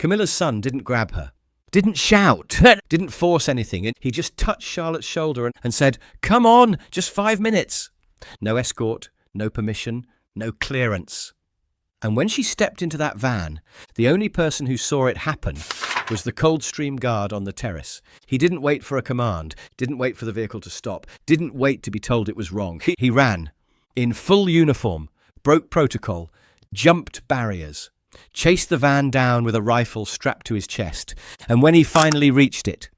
Camilla's son didn't grab her, didn't shout, didn't force anything. He just touched Charlotte's shoulder and said, "Come on, just 5 minutes." No escort, no permission, no clearance. And when she stepped into that van, the only person who saw it happen was the Coldstream Guard on the terrace. He didn't wait for a command, didn't wait for the vehicle to stop, didn't wait to be told it was wrong. He ran, in full uniform, broke protocol, jumped barriers, chased the van down with a rifle strapped to his chest, and when he finally reached it,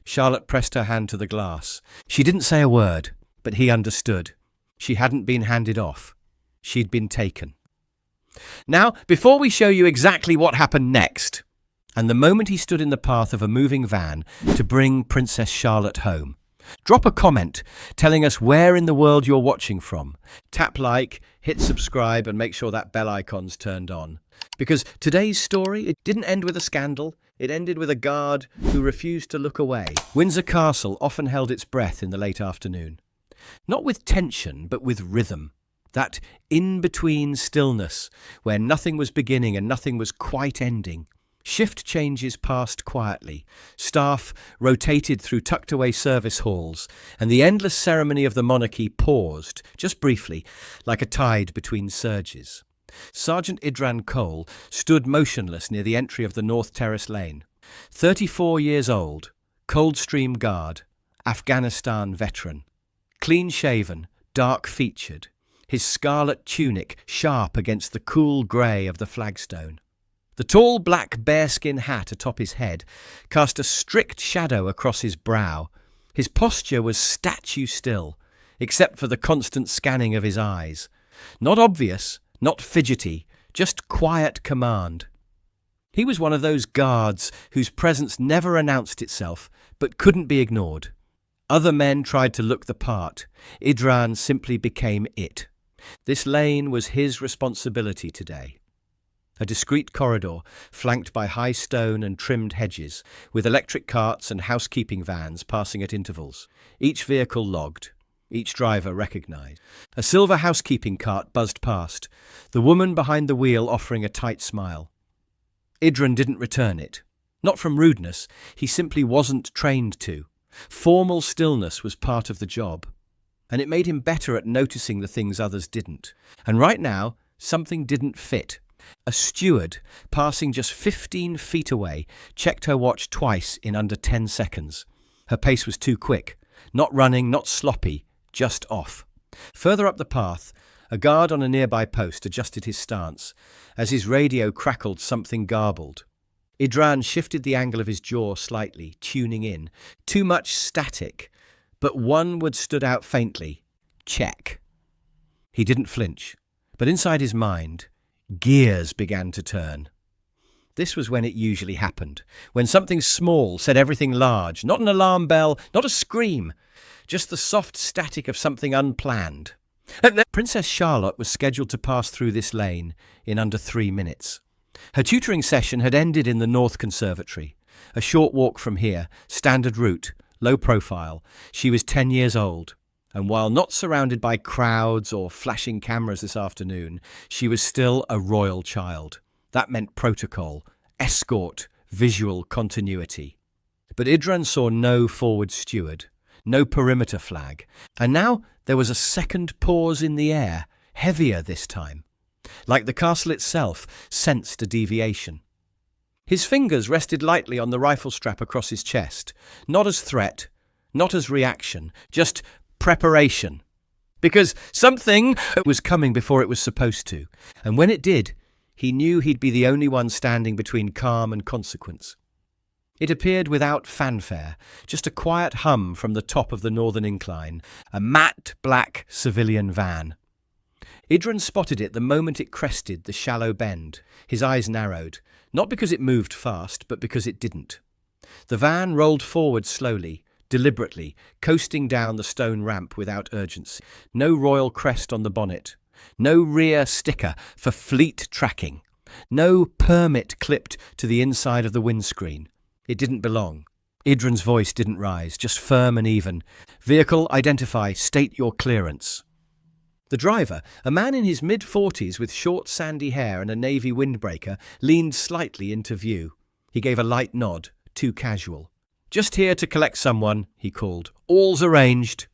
Charlotte pressed her hand to the glass. She didn't say a word, but he understood. She hadn't been handed off. She'd been taken. Now, before we show you exactly what happened next, and the moment he stood in the path of a moving van to bring Princess Charlotte home, drop a comment telling us where in the world you're watching from. Tap like, hit subscribe, and make sure that bell icon's turned on. Because today's story, it didn't end with a scandal. It ended with a guard who refused to look away. Windsor Castle often held its breath in the late afternoon. Not with tension, but with rhythm. That in-between stillness, where nothing was beginning and nothing was quite ending. Shift changes passed quietly. Staff rotated through tucked-away service halls, and the endless ceremony of the monarchy paused, just briefly, like a tide between surges. Sergeant Idran Cole stood motionless near the entry of the North Terrace lane. 34 years old, Coldstream Guard, Afghanistan veteran. Clean-shaven, dark-featured, his scarlet tunic sharp against the cool grey of the flagstone. The tall black bearskin hat atop his head cast a strict shadow across his brow. His posture was statue still, except for the constant scanning of his eyes. Not obvious, not fidgety, just quiet command. He was one of those guards whose presence never announced itself, but couldn't be ignored. Other men tried to look the part. Idran simply became it. This lane was his responsibility today. A discreet corridor, flanked by high stone and trimmed hedges, with electric carts and housekeeping vans passing at intervals. Each vehicle logged, each driver recognised. A silver housekeeping cart buzzed past, the woman behind the wheel offering a tight smile. Idran didn't return it. Not from rudeness, he simply wasn't trained to. Formal stillness was part of the job, and it made him better at noticing the things others didn't. And right now, something didn't fit. A steward, passing just 15 feet away, checked her watch twice in under 10 seconds. Her pace was too quick. Not running, not sloppy, just off. Further up the path, a guard on a nearby post adjusted his stance. As his radio crackled something garbled. Idran shifted the angle of his jaw slightly, tuning in. Too much static, but one word stood out faintly. Check. He didn't flinch, but inside his mind, gears began to turn. This was when it usually happened, when something small said everything large, not an alarm bell, not a scream, just the soft static of something unplanned. Princess Charlotte was scheduled to pass through this lane in under 3 minutes. Her tutoring session had ended in the North Conservatory. A short walk from here, standard route, low profile. She was 10 years old, and while not surrounded by crowds or flashing cameras this afternoon, she was still a royal child. That meant protocol, escort, visual continuity. But Idran saw no forward steward, no perimeter flag, and now there was a second pause in the air, heavier this time. Like the castle itself sensed a deviation. His fingers rested lightly on the rifle strap across his chest, not as threat, not as reaction, just preparation. Because something was coming before it was supposed to, and when it did, he knew he'd be the only one standing between calm and consequence. It appeared without fanfare, just a quiet hum from the top of the northern incline, a matte black civilian van. Idran spotted it the moment it crested the shallow bend. His eyes narrowed, not because it moved fast, but because it didn't. The van rolled forward slowly, deliberately, coasting down the stone ramp without urgency. No royal crest on the bonnet, no rear sticker for fleet tracking, no permit clipped to the inside of the windscreen. It didn't belong. Idran's voice didn't rise, just firm and even. Vehicle, identify, state your clearance. The driver, a man in his mid-40s with short sandy hair and a navy windbreaker, leaned slightly into view. He gave a light nod, too casual. "Just here to collect someone," he called. "All's arranged."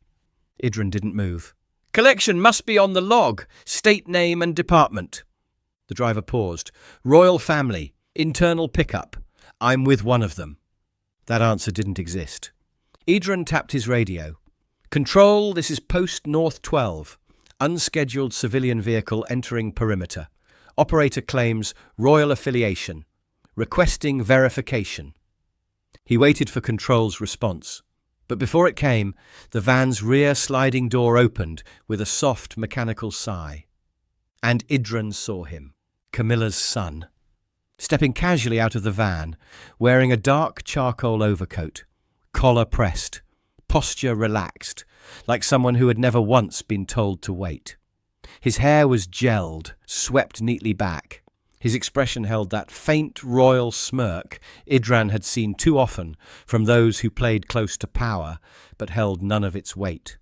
Idran didn't move. "Collection must be on the log. State name and department." The driver paused. "Royal family. Internal pickup. I'm with one of them." That answer didn't exist. Idran tapped his radio. "Control, this is Post North 12. Unscheduled civilian vehicle entering perimeter. Operator claims royal affiliation. Requesting verification." He waited for Control's response. But before it came, the van's rear sliding door opened with a soft mechanical sigh. And Idran saw him, Camilla's son, stepping casually out of the van, wearing a dark charcoal overcoat, collar pressed, posture relaxed, like someone who had never once been told to wait. His hair was gelled, swept neatly back. His expression held that faint royal smirk Idran had seen too often from those who played close to power, but held none of its weight.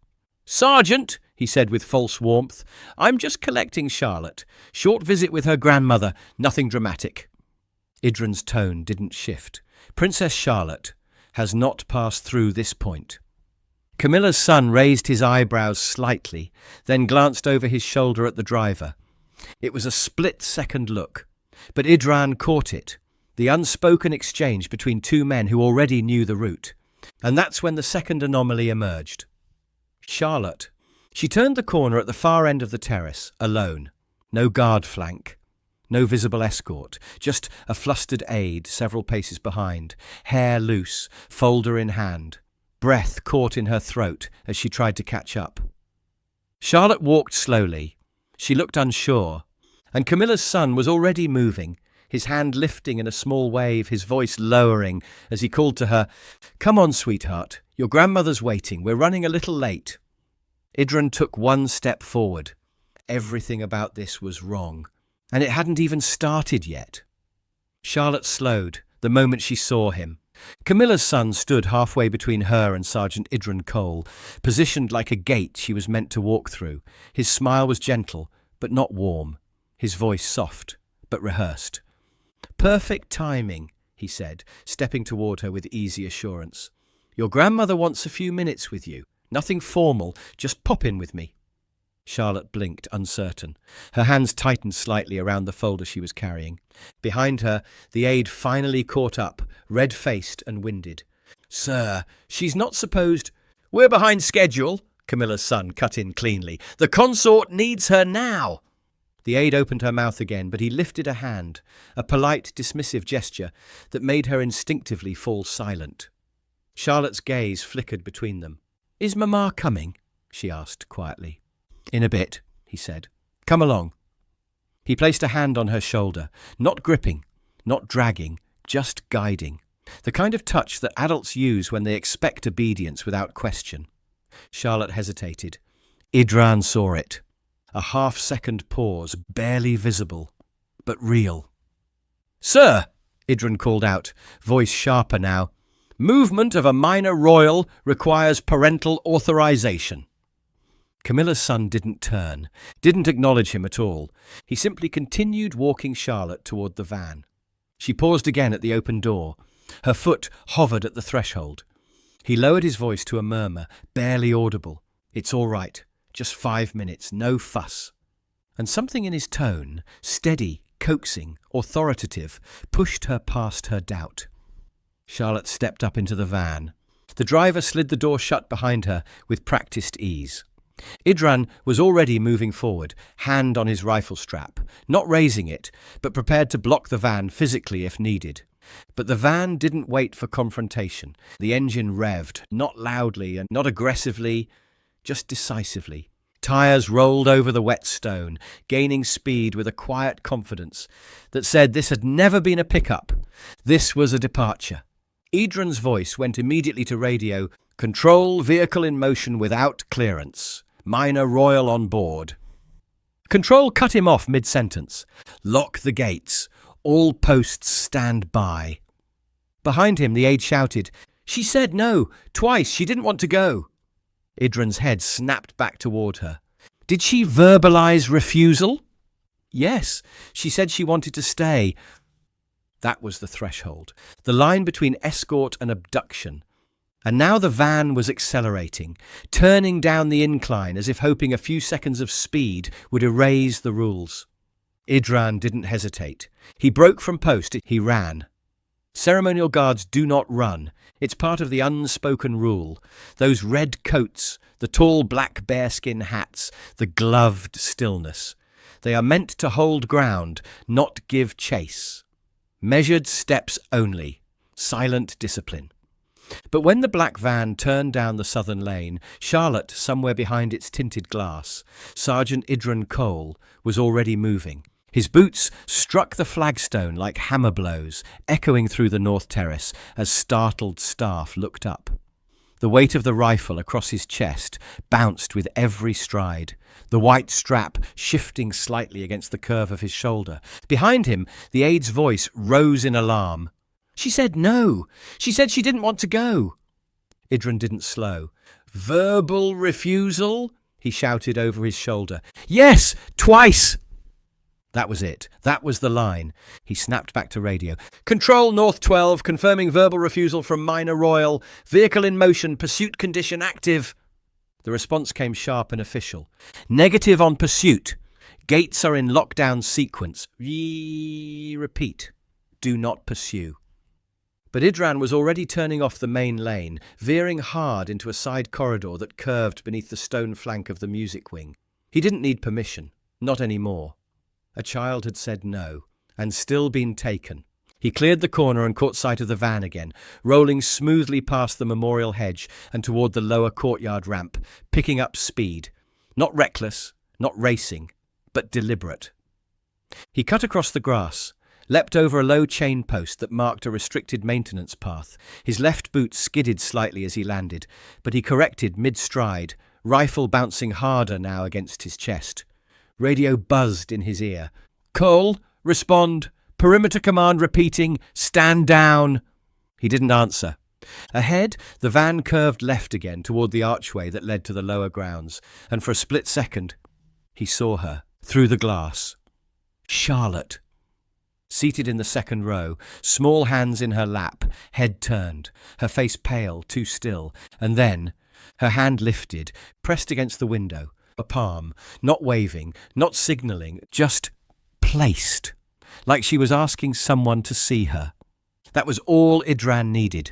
"Sergeant," he said with false warmth, "I'm just collecting Charlotte. Short visit with her grandmother, nothing dramatic." Idran's tone didn't shift. "Princess Charlotte has not passed through this point." Camilla's son raised his eyebrows slightly, then glanced over his shoulder at the driver. It was a split-second look, but Idran caught it, the unspoken exchange between two men who already knew the route. And that's when the second anomaly emerged. Charlotte. She turned the corner at the far end of the terrace, alone. No guard flank. No visible escort, just a flustered aide several paces behind, hair loose, folder in hand, breath caught in her throat as she tried to catch up. Charlotte walked slowly. She looked unsure, and Camilla's son was already moving, his hand lifting in a small wave, his voice lowering as he called to her, "Come on, sweetheart, your grandmother's waiting, we're running a little late." Idran took one step forward. Everything about this was wrong. And it hadn't even started yet. Charlotte slowed the moment she saw him. Camilla's son stood halfway between her and Sergeant Idran Cole, positioned like a gate she was meant to walk through. His smile was gentle, but not warm. His voice soft, but rehearsed. "Perfect timing," he said, stepping toward her with easy assurance. "Your grandmother wants a few minutes with you. Nothing formal, just pop in with me." Charlotte blinked, uncertain. Her hands tightened slightly around the folder she was carrying. Behind her, the aide finally caught up, red-faced and winded. "Sir, she's not supposed—" "We're behind schedule," Camilla's son cut in cleanly. "The consort needs her now." The aide opened her mouth again, but he lifted a hand, a polite, dismissive gesture that made her instinctively fall silent. Charlotte's gaze flickered between them. "Is Mama coming?" she asked quietly. "In a bit," he said. "Come along." He placed a hand on her shoulder, not gripping, not dragging, just guiding. The kind of touch that adults use when they expect obedience without question. Charlotte hesitated. Idran saw it. A half-second pause, barely visible, but real. "Sir," Idran called out, voice sharper now, "movement of a minor royal requires parental authorization." Camilla's son didn't turn, didn't acknowledge him at all. He simply continued walking Charlotte toward the van. She paused again at the open door. Her foot hovered at the threshold. He lowered his voice to a murmur, barely audible. "It's all right. Just 5 minutes. No fuss." And something in his tone, steady, coaxing, authoritative, pushed her past her doubt. Charlotte stepped up into the van. The driver slid the door shut behind her with practiced ease. Idran was already moving forward, hand on his rifle strap, not raising it, but prepared to block the van physically if needed. But the van didn't wait for confrontation. The engine revved, not loudly and not aggressively, just decisively. Tires rolled over the wet stone, gaining speed with a quiet confidence that said this had never been a pickup. This was a departure. Idran's voice went immediately to radio. "Control, vehicle in motion without clearance. Minor royal on board." Control cut him off mid-sentence. "Lock the gates. All posts stand by." Behind him, the aide shouted, "She said no. Twice. She didn't want to go." Idran's head snapped back toward her. Did she verbalise refusal? Yes, she said she wanted to stay. That was the threshold, the line between escort and abduction. And now the van was accelerating, turning down the incline as if hoping a few seconds of speed would erase the rules. Idran didn't hesitate. He broke from post, he ran. Ceremonial guards do not run. It's part of the unspoken rule. Those red coats, the tall black bearskin hats, the gloved stillness. They are meant to hold ground, not give chase. Measured steps only. Silent discipline. But when the black van turned down the southern lane, Charlotte, somewhere behind its tinted glass, Sergeant Idran Cole, was already moving. His boots struck the flagstone like hammer blows, echoing through the north terrace as startled staff looked up. The weight of the rifle across his chest bounced with every stride, the white strap shifting slightly against the curve of his shoulder. Behind him, the aide's voice rose in alarm. She said no. She said she didn't want to go. Idran didn't slow. Verbal refusal? He shouted over his shoulder. Yes, twice! That was it. That was the line. He snapped back to radio. Control North 12, confirming verbal refusal from Minor Royal. Vehicle in motion, pursuit condition active. The response came sharp and official. Negative on pursuit. Gates are in lockdown sequence. Repeat. Do not pursue. But Idran was already turning off the main lane, veering hard into a side corridor that curved beneath the stone flank of the music wing. He didn't need permission. Not anymore. A child had said no, and still been taken. He cleared the corner and caught sight of the van again, rolling smoothly past the memorial hedge and toward the lower courtyard ramp, picking up speed. Not reckless, not racing, but deliberate. He cut across the grass, leapt over a low chain post that marked a restricted maintenance path. His left boot skidded slightly as he landed, but he corrected mid-stride, rifle bouncing harder now against his chest. Radio buzzed in his ear. Cole, respond. Perimeter command repeating, stand down. He didn't answer. Ahead, the van curved left again toward the archway that led to the lower grounds, and for a split second, he saw her, through the glass. Charlotte. Seated in the second row, small hands in her lap, head turned, her face pale, too still, and then, her hand lifted, pressed against the window, a palm, not waving, not signalling, just placed, like she was asking someone to see her. That was all Idran needed.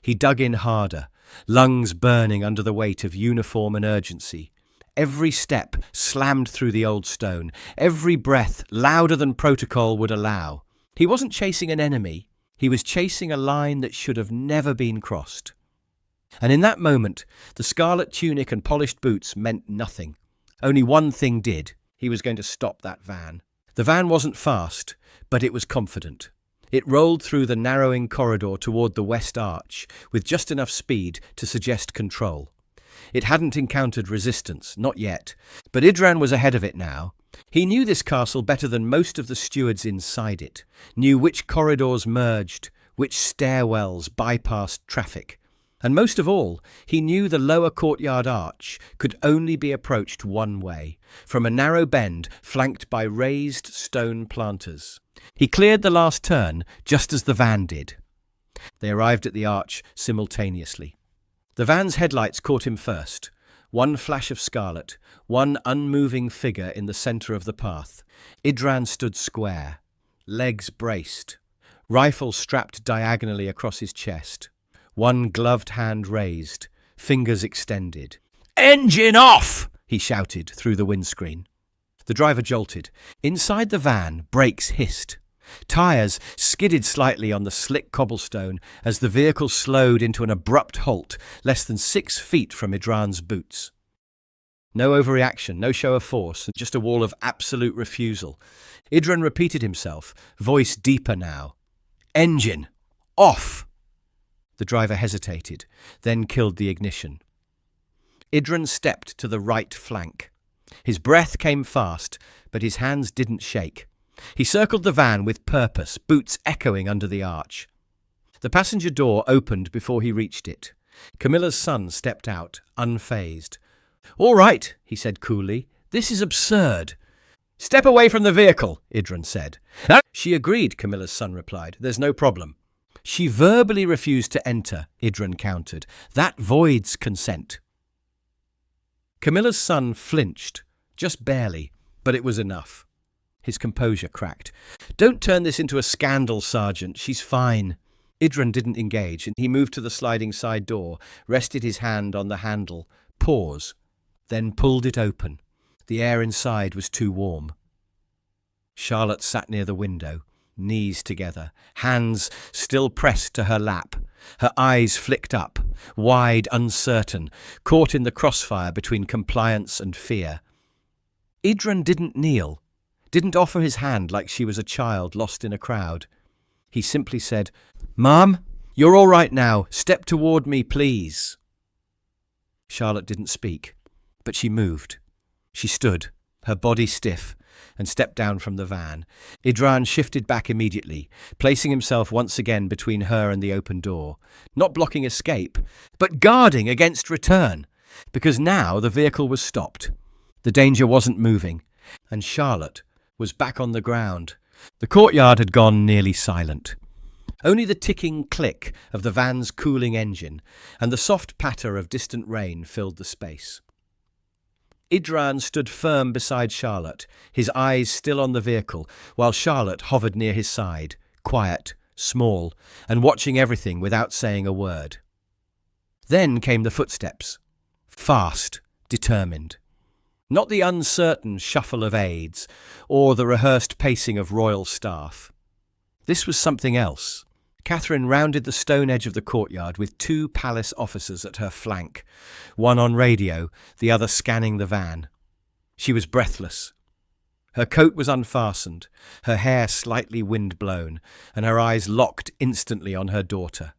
He dug in harder, lungs burning under the weight of uniform and urgency. Every step slammed through the old stone, every breath louder than protocol would allow. He wasn't chasing an enemy, he was chasing a line that should have never been crossed. And in that moment, the scarlet tunic and polished boots meant nothing. Only one thing did. He was going to stop that van. The van wasn't fast, but it was confident. It rolled through the narrowing corridor toward the west arch, with just enough speed to suggest control. It hadn't encountered resistance, not yet, but Idran was ahead of it now. He knew this castle better than most of the stewards inside it, knew which corridors merged, which stairwells bypassed traffic. And most of all, he knew the lower courtyard arch could only be approached one way, from a narrow bend flanked by raised stone planters. He cleared the last turn just as the van did. They arrived at the arch simultaneously. The van's headlights caught him first. One flash of scarlet, one unmoving figure in the centre of the path. Idran stood square, legs braced, rifle strapped diagonally across his chest. One gloved hand raised, fingers extended. "Engine off!" he shouted through the windscreen. The driver jolted. Inside the van, brakes hissed. Tyres skidded slightly on the slick cobblestone as the vehicle slowed into an abrupt halt less than 6 feet from Idran's boots. No overreaction, no show of force, just a wall of absolute refusal. Idran repeated himself, voice deeper now. "Engine! Off!" The driver hesitated, then killed the ignition. Idran stepped to the right flank. His breath came fast, but his hands didn't shake. He circled the van with purpose, boots echoing under the arch. The passenger door opened before he reached it. Camilla's son stepped out, unfazed. "All right," he said coolly. "This is absurd." "Step away from the vehicle," Idran said. She agreed, Camilla's son replied. "There's no problem." "She verbally refused to enter," Idran countered. "That voids consent." Camilla's son flinched, just barely, but it was enough. His composure cracked. "Don't turn this into a scandal, Sergeant. She's fine." Idran didn't engage, and he moved to the sliding side door, rested his hand on the handle, paused, then pulled it open. The air inside was too warm. Charlotte sat near the window, knees together, hands still pressed to her lap. Her eyes flicked up, wide, uncertain, caught in the crossfire between compliance and fear. Idran didn't kneel, didn't offer his hand like she was a child lost in a crowd. He simply said, "Mom, you're all right now. Step toward me, please." Charlotte didn't speak, but she moved. She stood, her body stiff, and stepped down from the van. Idran shifted back immediately, placing himself once again between her and the open door, not blocking escape, but guarding against return, because now the vehicle was stopped. The danger wasn't moving, and Charlotte was back on the ground. The courtyard had gone nearly silent. Only the ticking click of the van's cooling engine and the soft patter of distant rain filled the space. Idran stood firm beside Charlotte, his eyes still on the vehicle, while Charlotte hovered near his side, quiet, small, and watching everything without saying a word. Then came the footsteps, fast, determined. Not the uncertain shuffle of aides, or the rehearsed pacing of royal staff. This was something else. Catherine rounded the stone edge of the courtyard with 2 palace officers at her flank, one on radio, the other scanning the van. She was breathless. Her coat was unfastened, her hair slightly wind-blown, and her eyes locked instantly on her daughter.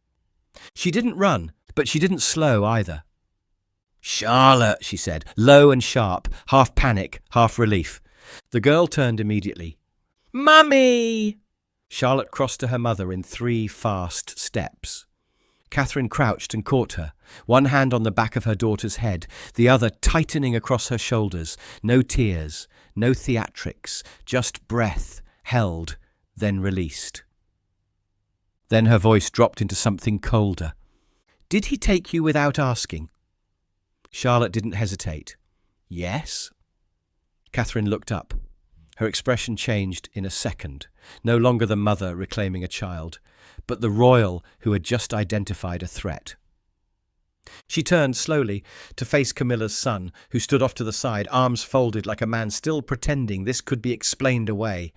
She didn't run, but she didn't slow either. "Charlotte," she said, low and sharp, half panic, half relief. The girl turned immediately. "Mummy!" Charlotte crossed to her mother in 3 fast steps. Catherine crouched and caught her, one hand on the back of her daughter's head, the other tightening across her shoulders. No tears, no theatrics, just breath, held, then released. Then her voice dropped into something colder. "Did he take you without asking?" Charlotte didn't hesitate. "Yes?" Catherine looked up. Her expression changed in a second, no longer the mother reclaiming a child, but the royal who had just identified a threat. She turned slowly to face Camilla's son, who stood off to the side, arms folded like a man still pretending this could be explained away.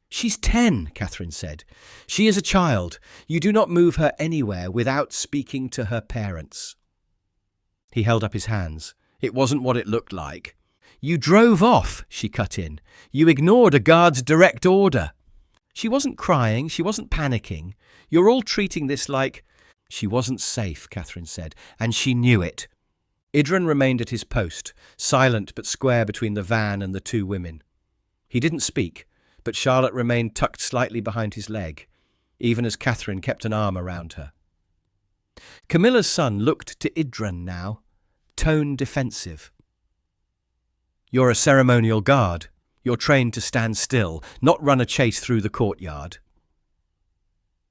"She's 10, Catherine said. "She is a child. You do not move her anywhere without speaking to her parents." He held up his hands. "It wasn't what it looked like." "You drove off," she cut in. "You ignored a guard's direct order." She wasn't crying, she wasn't panicking. "You're all treating this like—" She wasn't safe, Catherine said, and she knew it. Idran remained at his post, silent but square between the van and the 2 women. He didn't speak, but Charlotte remained tucked slightly behind his leg, even as Catherine kept an arm around her. Camilla's son looked to Idran now, tone defensive. "You're a ceremonial guard. You're trained to stand still, not run a chase through the courtyard."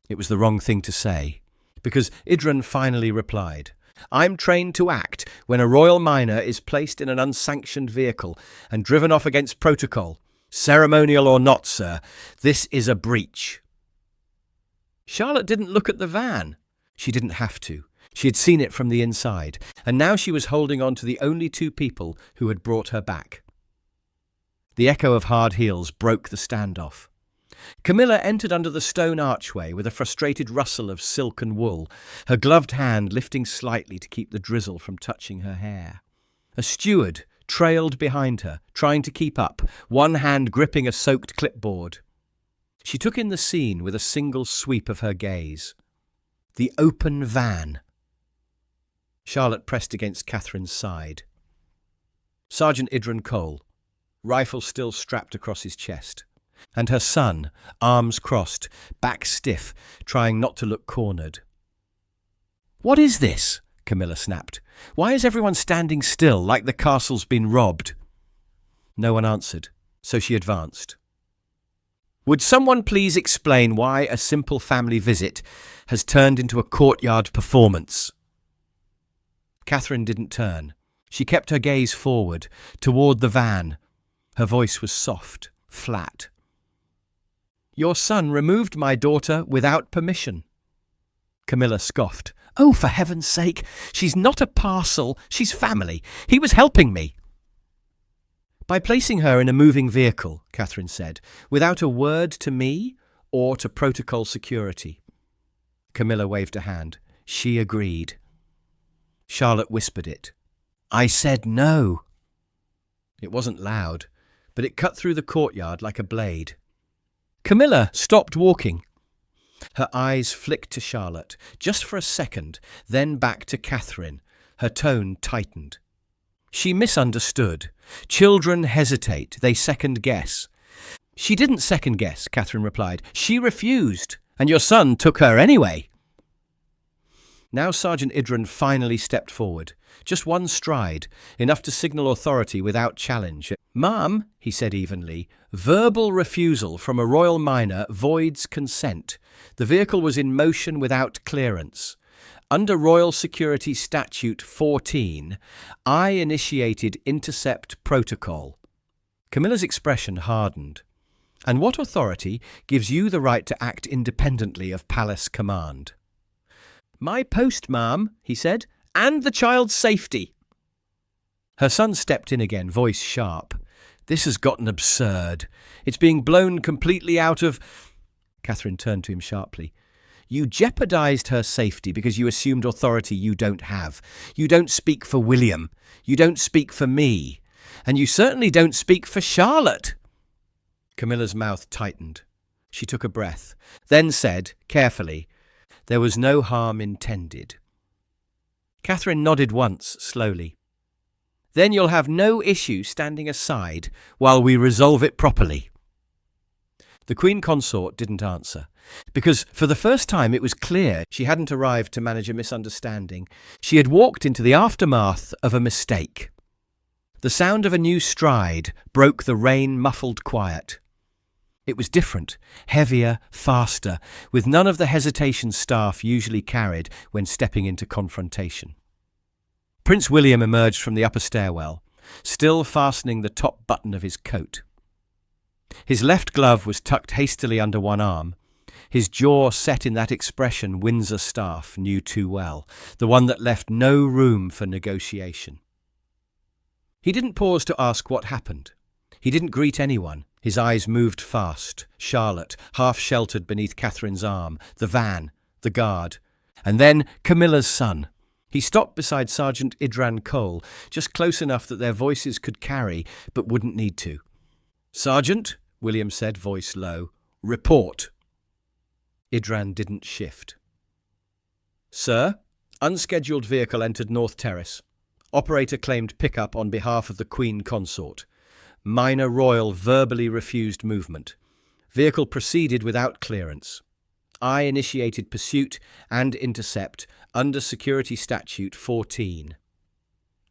It was the wrong thing to say, because Idran finally replied, "I'm trained to act when a royal minor is placed in an unsanctioned vehicle and driven off against protocol. Ceremonial or not, sir, this is a breach." Charlotte didn't look at the van. She didn't have to. She had seen it from the inside, and now she was holding on to the only 2 people who had brought her back. The echo of hard heels broke the standoff. Camilla entered under the stone archway with a frustrated rustle of silk and wool, her gloved hand lifting slightly to keep the drizzle from touching her hair. A steward trailed behind her, trying to keep up, one hand gripping a soaked clipboard. She took in the scene with a single sweep of her gaze. The open van. Charlotte pressed against Catherine's side. Sergeant Idran Cole, rifle still strapped across his chest, and her son, arms crossed, back stiff, trying not to look cornered. "What is this?" Camilla snapped. "Why is everyone standing still like the castle's been robbed?" No one answered, so she advanced. "Would someone please explain why a simple family visit has turned into a courtyard performance?" Catherine didn't turn. She kept her gaze forward, toward the van. Her voice was soft, flat. "Your son removed my daughter without permission." Camilla scoffed. "Oh, for heaven's sake, she's not a parcel, she's family. He was helping me." "By placing her in a moving vehicle," Catherine said, "without a word to me or to protocol security." Camilla waved a hand. She agreed. Charlotte whispered it. "I said no." It wasn't loud, but it cut through the courtyard like a blade. Camilla stopped walking. Her eyes flicked to Charlotte, just for a second, then back to Catherine. Her tone tightened. She misunderstood. Children hesitate, they second-guess. "She didn't second-guess," Catherine replied. "She refused, and your son took her anyway." Now Sergeant Idran finally stepped forward. Just one stride, enough to signal authority without challenge. "Ma'am," he said evenly, "verbal refusal from a royal minor voids consent. The vehicle was in motion without clearance. Under Royal Security Statute 14, I initiated intercept protocol." Camilla's expression hardened. "And what authority gives you the right to act independently of palace command?" "My post, ma'am," he said, "and the child's safety." Her son stepped in again, voice sharp. "This has gotten absurd. It's being blown completely out of—" Catherine turned to him sharply. "You jeopardized her safety because you assumed authority you don't have. You don't speak for William. You don't speak for me. And you certainly don't speak for Charlotte." Camilla's mouth tightened. She took a breath, then said, carefully, "There was no harm intended." Catherine nodded once, slowly. "Then you'll have no issue standing aside while we resolve it properly." The Queen Consort didn't answer, because for the first time it was clear she hadn't arrived to manage a misunderstanding. She had walked into the aftermath of a mistake. The sound of a new stride broke the rain-muffled quiet. It was different, heavier, faster, with none of the hesitation staff usually carried when stepping into confrontation. Prince William emerged from the upper stairwell, still fastening the top button of his coat. His left glove was tucked hastily under one arm, his jaw set in that expression Windsor staff knew too well, the one that left no room for negotiation. He didn't pause to ask what happened. He didn't greet anyone. His eyes moved fast. Charlotte, half sheltered beneath Catherine's arm, the van, the guard, and then Camilla's son. He stopped beside Sergeant Idran Cole, just close enough that their voices could carry, but wouldn't need to. "Sergeant," William said, voice low, "report." Idran didn't shift. "Sir, unscheduled vehicle entered North Terrace. Operator claimed pickup on behalf of the Queen Consort. Minor Royal verbally refused movement. Vehicle proceeded without clearance. I initiated pursuit and intercept under Security Statute 14.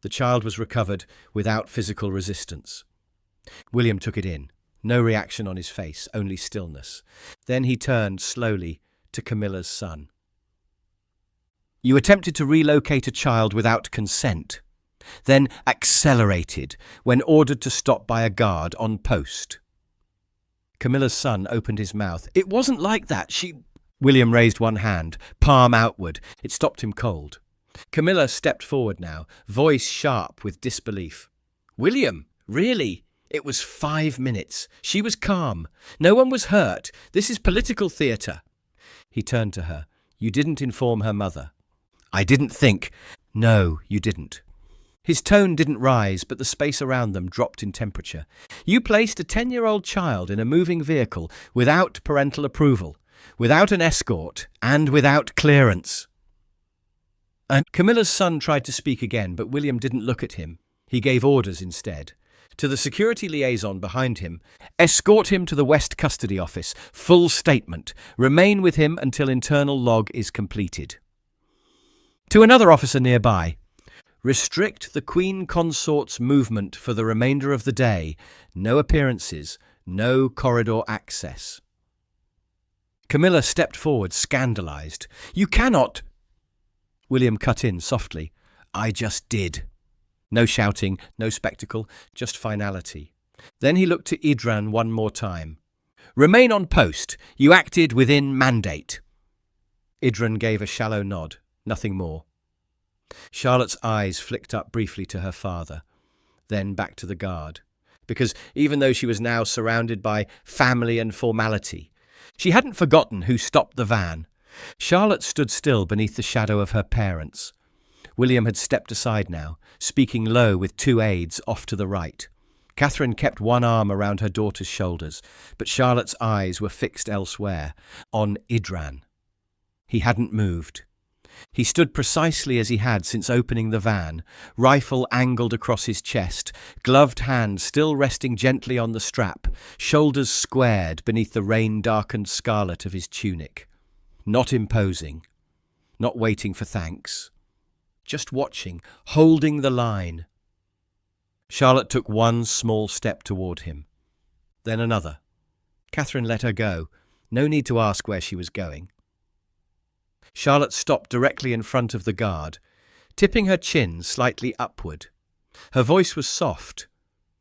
The child was recovered without physical resistance." William took it in. No reaction on his face, only stillness. Then he turned slowly to Camilla's son. "You attempted to relocate a child without consent, then accelerated when ordered to stop by a guard on post." Camilla's son opened his mouth. "It wasn't like that. William raised one hand, palm outward. It stopped him cold. Camilla stepped forward now, voice sharp with disbelief. "William, really? It was 5 minutes. She was calm. No one was hurt. This is political theatre." He turned to her. "You didn't inform her mother." "I didn't think." "No, you didn't." His tone didn't rise, but the space around them dropped in temperature. "You placed a 10-year-old child in a moving vehicle without parental approval, without an escort, and without clearance." And Camilla's son tried to speak again, but William didn't look at him. He gave orders instead. To the security liaison behind him, "Escort him to the West Custody Office. Full statement. Remain with him until internal log is completed." To another officer nearby, restrict the Queen Consort's movement for the remainder of the day. No appearances, no corridor access. Camilla stepped forward, scandalized. You cannot... William cut in softly. I just did. No shouting, no spectacle, just finality. Then he looked to Idran one more time. Remain on post. You acted within mandate. Idran gave a shallow nod, nothing more. Charlotte's eyes flicked up briefly to her father, then back to the guard, because even though she was now surrounded by family and formality, she hadn't forgotten who stopped the van. Charlotte stood still beneath the shadow of her parents. William had stepped aside now, speaking low with two aides off to the right. Catherine kept one arm around her daughter's shoulders, but Charlotte's eyes were fixed elsewhere, on Idran. He hadn't moved. He stood precisely as he had since opening the van, rifle angled across his chest, gloved hand still resting gently on the strap, shoulders squared beneath the rain-darkened scarlet of his tunic. Not imposing, not waiting for thanks. Just watching, holding the line. Charlotte took one small step toward him, then another. Catherine let her go. No need to ask where she was going. Charlotte stopped directly in front of the guard, tipping her chin slightly upward. Her voice was soft,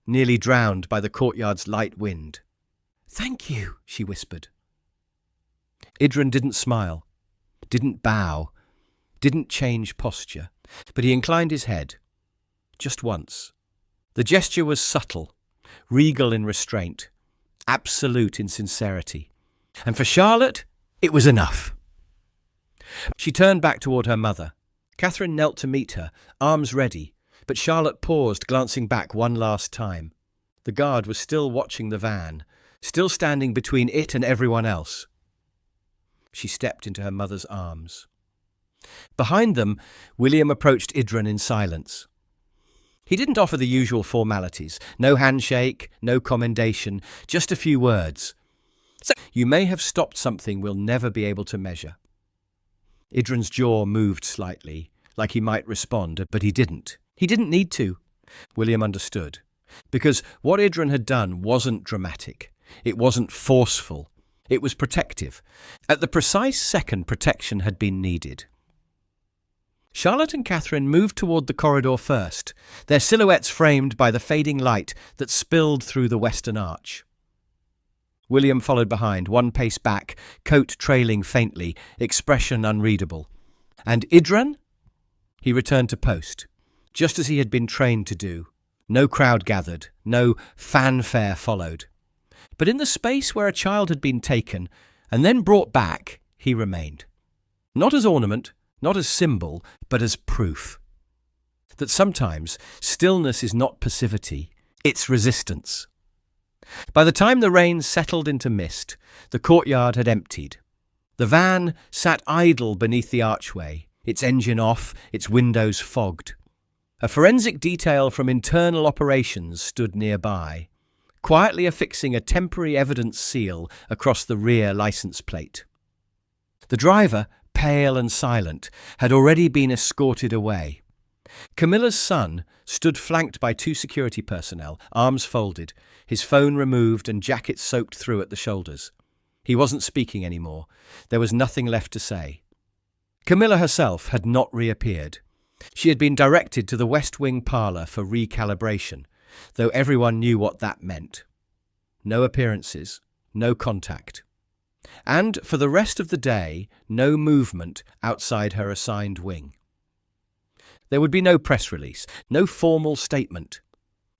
nearly drowned by the courtyard's light wind. "Thank you," she whispered. Idran didn't smile, didn't bow, didn't change posture, but he inclined his head, just once. The gesture was subtle, regal in restraint, absolute in sincerity. And for Charlotte, it was enough. She turned back toward her mother. Catherine knelt to meet her, arms ready, but Charlotte paused, glancing back one last time. The guard was still watching the van, still standing between it and everyone else. She stepped into her mother's arms. Behind them, William approached Idran in silence. He didn't offer the usual formalities, no handshake, no commendation, just a few words. "So, you may have stopped something we'll never be able to measure." Idran's jaw moved slightly, like he might respond, but he didn't. He didn't need to. William understood. Because what Idran had done wasn't dramatic. It wasn't forceful. It was protective. At the precise second protection had been needed. Charlotte and Catherine moved toward the corridor first, their silhouettes framed by the fading light that spilled through the western arch. William followed behind, one pace back, coat trailing faintly, expression unreadable. And Idran? He returned to post, just as he had been trained to do. No crowd gathered, no fanfare followed. But in the space where a child had been taken and then brought back, he remained. Not as ornament, not as symbol, but as proof. That sometimes stillness is not passivity, it's resistance. By the time the rain settled into mist, the courtyard had emptied. The van sat idle beneath the archway, its engine off, its windows fogged. A forensic detail from internal operations stood nearby, quietly affixing a temporary evidence seal across the rear license plate. The driver, pale and silent, had already been escorted away. Camilla's son stood flanked by two security personnel, arms folded, his phone removed and jacket soaked through at the shoulders. He wasn't speaking anymore. There was nothing left to say. Camilla herself had not reappeared. She had been directed to the West Wing parlour for recalibration, though everyone knew what that meant. No appearances, no contact. And for the rest of the day, no movement outside her assigned wing. There would be no press release, no formal statement.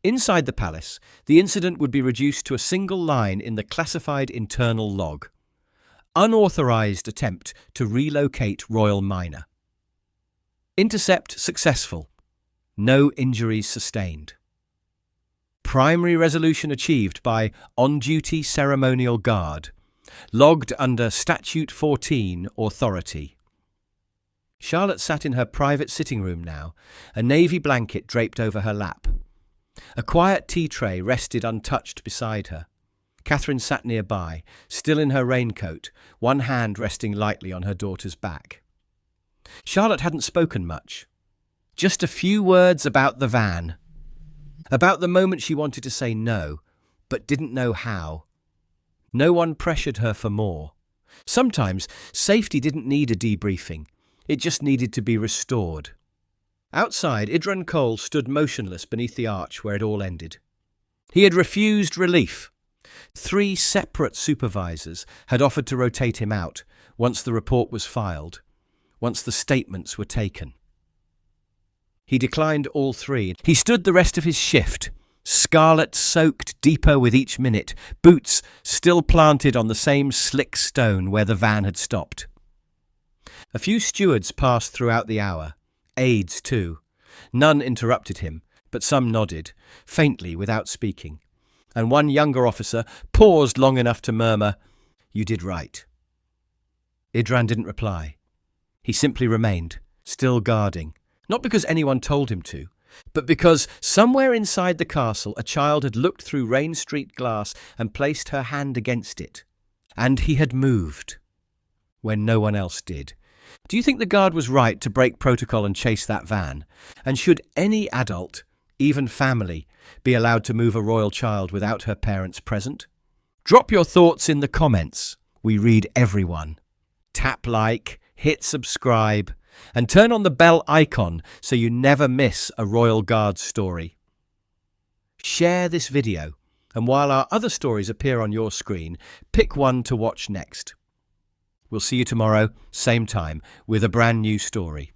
Inside the palace, the incident would be reduced to a single line in the classified internal log. Unauthorized attempt to relocate royal minor. Intercept successful. No injuries sustained. Primary resolution achieved by on-duty ceremonial guard. Logged under Statute 14 authority. Charlotte sat in her private sitting room now, a navy blanket draped over her lap. A quiet tea tray rested untouched beside her. Catherine sat nearby, still in her raincoat, one hand resting lightly on her daughter's back. Charlotte hadn't spoken much. Just a few words about the van. About the moment she wanted to say no, but didn't know how. No one pressured her for more. Sometimes safety didn't need a debriefing. It just needed to be restored. Outside, Idran Cole stood motionless beneath the arch where it all ended. He had refused relief. 3 separate supervisors had offered to rotate him out once the report was filed, once the statements were taken. He declined all 3. He stood the rest of his shift, scarlet soaked deeper with each minute, boots still planted on the same slick stone where the van had stopped. A few stewards passed throughout the hour, aides too. None interrupted him, but some nodded, faintly without speaking, and one younger officer paused long enough to murmur, "You did right." Idran didn't reply. He simply remained, still guarding, not because anyone told him to, but because somewhere inside the castle a child had looked through Rain Street glass and placed her hand against it. And he had moved, when no one else did. Do you think the guard was right to break protocol and chase that van? And should any adult, even family, be allowed to move a royal child without her parents present? Drop your thoughts in the comments. We read everyone. Tap like, hit subscribe, and turn on the bell icon so you never miss a Royal Guard story. Share this video, and while our other stories appear on your screen, pick one to watch next. We'll see you tomorrow, same time, with a brand new story.